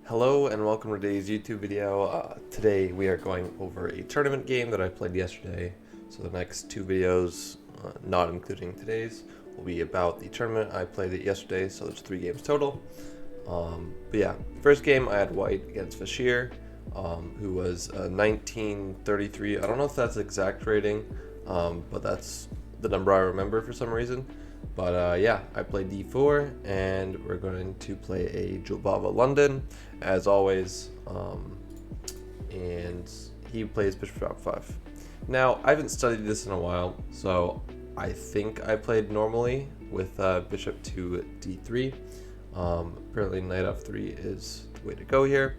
Hello and welcome to today's YouTube video. Today we are going over a tournament game that I played yesterday. So the next two videos, not including today's, will be about the tournament. I played it yesterday, so there's 3 games total. But yeah, first game I had white against Bashir, who was 1933. I don't know if that's the exact rating, but that's the number I remember for some reason. But yeah, I played d4, and we're going to play a Jobava London, as always, and he plays bishop f5. Now, I haven't studied this in a while, so I think I played normally with bishop to d3. Apparently knight f3 is the way to go here,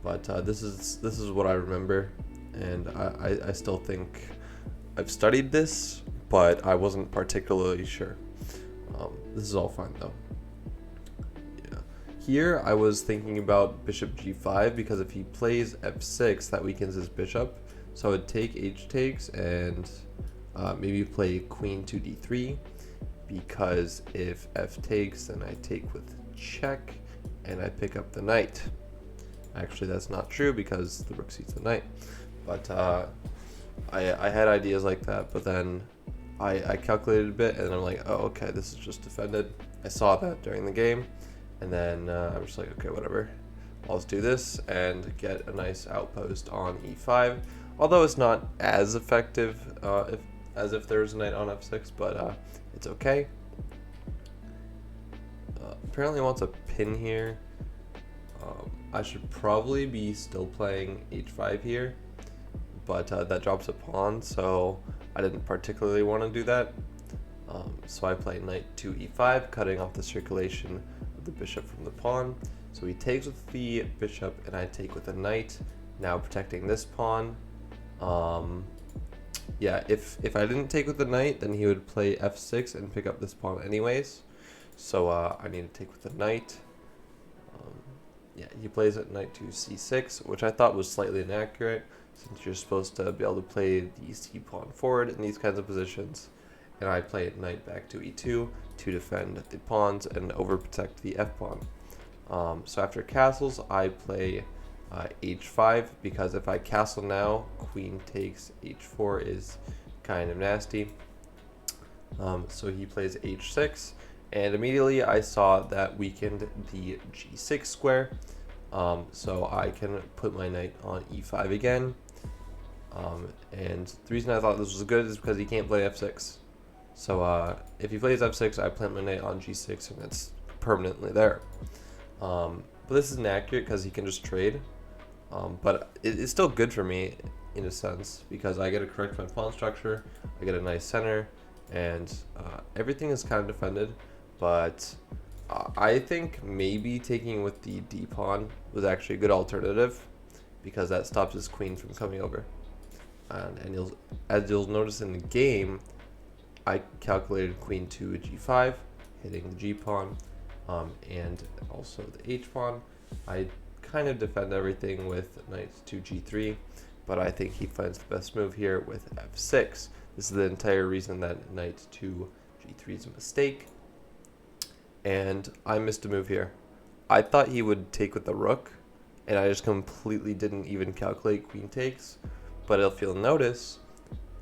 but this is what I remember, and I still think I've studied this, but I wasn't particularly sure. This is all fine though. Yeah. Here I was thinking about bishop g5 because if he plays f6, that weakens his bishop. So I would take h takes and maybe play queen to d3, because if f takes, then I take with check and I pick up the knight. Actually, that's not true because the rook seats the knight. But I had ideas like that, but then I calculated a bit and I'm like, oh, okay, this is just defended. I saw that during the game, and then I was like, okay, whatever. I'll just do this and get a nice outpost on e5. Although it's not as effective as if there's a knight on f6, but it's okay. Apparently wants a pin here. I should probably be still playing h5 here, but that drops a pawn, so I didn't particularly want to do that. So I play knight to e5, cutting off the circulation of the bishop from the pawn. So he takes with the bishop and I take with the knight, now protecting this pawn. Yeah, if I didn't take with the knight, then he would play f6 and pick up this pawn anyways. So I need to take with the knight. Yeah, he plays at knight to c6, which I thought was slightly inaccurate, since you're supposed to be able to play the c pawn forward in these kinds of positions. And I play knight back to e2 to defend the pawns and overprotect the f pawn. So after castles, I play h5, because if I castle now, queen takes h4 is kind of nasty. So he plays h6, and immediately I saw that weakened the g6 square. So I can put my knight on e5 again. And the reason I thought this was good is because he can't play f6. So if he plays f6, I plant my knight on g6 and it's permanently there. But this is inaccurate because he can just trade. But it's still good for me in a sense, because I get to correct my pawn structure, I get a nice center, and everything is kind of defended. But I think maybe taking with the d pawn was actually a good alternative, because that stops his queen from coming over. And as you'll notice in the game, I calculated queen to g5, hitting the g pawn, and also the h pawn. I kind of defend everything with knight to g3, but I think he finds the best move here with f6. This is the entire reason that knight to g3 is a mistake, and I missed a move here. I thought he would take with the rook, and I just completely didn't even calculate queen takes. But if you'll notice,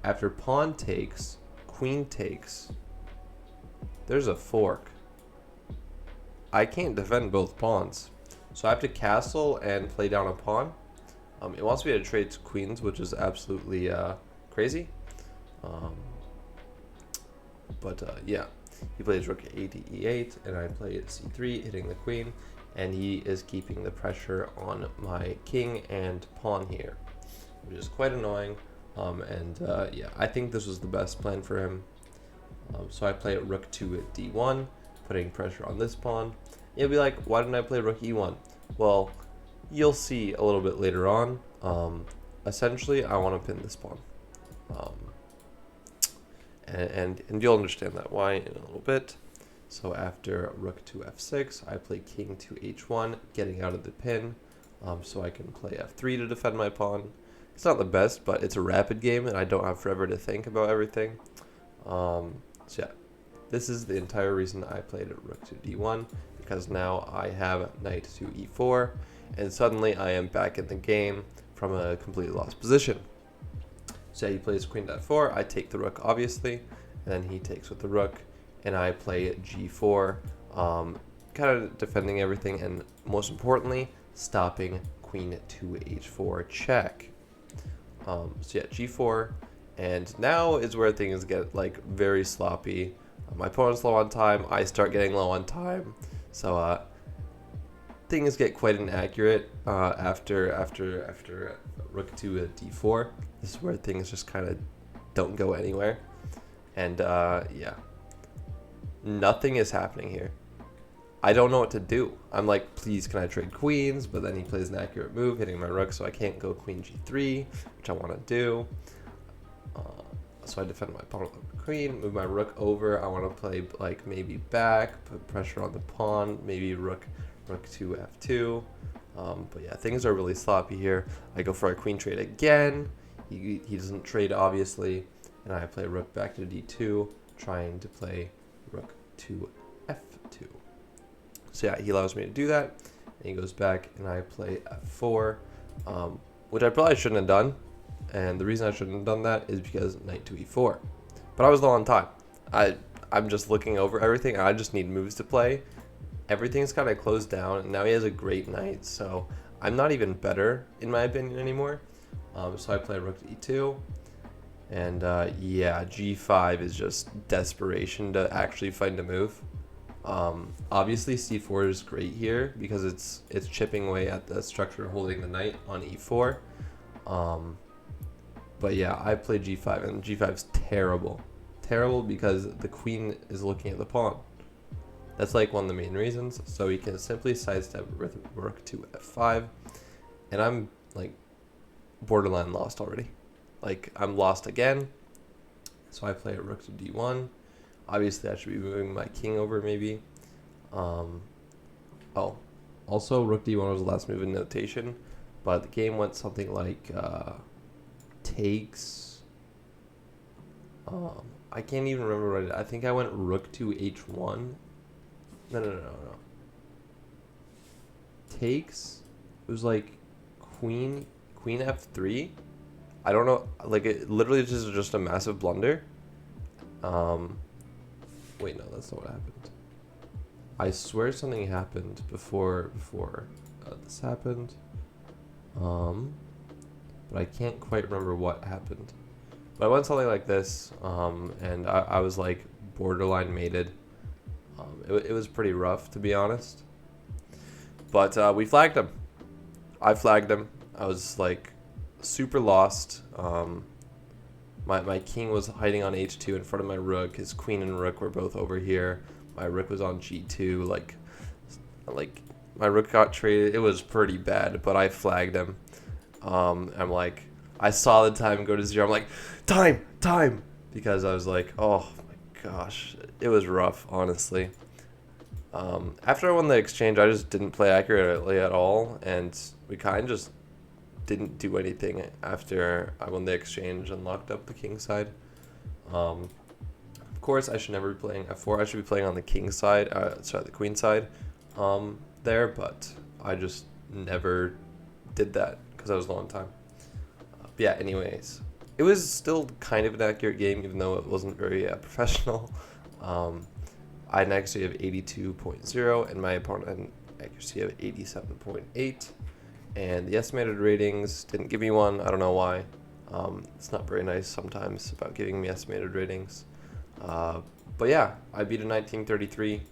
after pawn takes, queen takes, there's a fork. I can't defend both pawns, so I have to castle and play down a pawn. It wants me to trade to queens, which is absolutely crazy. Yeah, he plays rook a to e8, and I play c3, hitting the queen, and he is keeping the pressure on my king and pawn here, which is quite annoying. Yeah, I think this was the best plan for him. So I play rook to d1, putting pressure on this pawn. You'll be like, why didn't I play rook e1? Well, you'll see a little bit later on. Essentially, I want to pin this pawn. And you'll understand that why in a little bit. So after rook to f6, I play king to h1, getting out of the pin, so I can play f3 to defend my pawn. It's not the best, but it's a rapid game, and I don't have forever to think about everything. So yeah, this is the entire reason I played rook to d1, because now I have knight to e4, and suddenly I am back in the game from a completely lost position. So he plays queen f4, I take the rook obviously, and then he takes with the rook, and I play g4, kind of defending everything, and most importantly, stopping queen to h4 check. So yeah, g4, and now is where things get like very sloppy. My opponent's low on time, I start getting low on time, so things get quite inaccurate after rook to d4. This is where things just kind of don't go anywhere, and yeah, nothing is happening here. I don't know what to do. I'm like, please, can I trade queens? But then he plays an accurate move, hitting my rook, so I can't go queen g3, which I want to do. So I defend my opponent with the queen, move my rook over. I want to play like maybe back, put pressure on the pawn, maybe rook to f2. But yeah, things are really sloppy here. I go for a queen trade again. He doesn't trade obviously, and I play rook back to d2, trying to play rook to f2. So yeah, he allows me to do that, and he goes back, and I play f4, which I probably shouldn't have done. And the reason I shouldn't have done that is because knight to e4. But I was low on time. I'm just looking over everything, and I just need moves to play. Everything's kind of closed down, and now he has a great knight, so I'm not even better, in my opinion, anymore. So I play rook to e2, and yeah, g5 is just desperation to actually find a move. Obviously c4 is great here because it's chipping away at the structure holding the knight on e4. But yeah, I play g5, and g5 is terrible because the queen is looking at the pawn. That's like one of the main reasons. So he can simply sidestep with rook to f5, and I'm like borderline lost already. Like I'm lost again. So I play rook to d1. Obviously I should be moving my king over maybe. Oh, also rook d1 was the last move in notation, but the game went something like takes. I can't even remember what I think I went rook to h1. No. Takes. It was like queen f3. I don't know. Like it literally just a massive blunder. Wait, no, that's not what happened. I swear something happened before this happened. But I can't quite remember what happened. But I went something like this, and I was like borderline mated. It was pretty rough, to be honest. But we flagged him. I flagged him. I was like super lost. My king was hiding on h2 in front of my rook. His queen and rook were both over here. My rook was on g2. Like my rook got traded. It was pretty bad, but I flagged him. I'm like, I saw the time go to 0. I'm like, time, because I was like, oh my gosh, it was rough, honestly. After I won the exchange, I just didn't play accurately at all, and we kind of just didn't do anything after I won the exchange and locked up the king side. Of course, I should never be playing f4. I should be playing on the king side, the queen side there, but I just never did that because I was low on time. But yeah, anyways, it was still kind of an accurate game, even though it wasn't very professional. I had an accuracy of 82.0, and my opponent had an accuracy of 87.8. And the estimated ratings didn't give me one. I don't know why. It's not very nice sometimes about giving me estimated ratings. But yeah, I beat a 1933.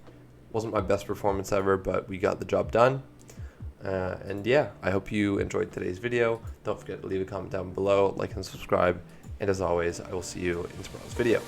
Wasn't my best performance ever, but we got the job done. And yeah, I hope you enjoyed today's video. Don't forget to leave a comment down below, like and subscribe. And as always, I will see you in tomorrow's video.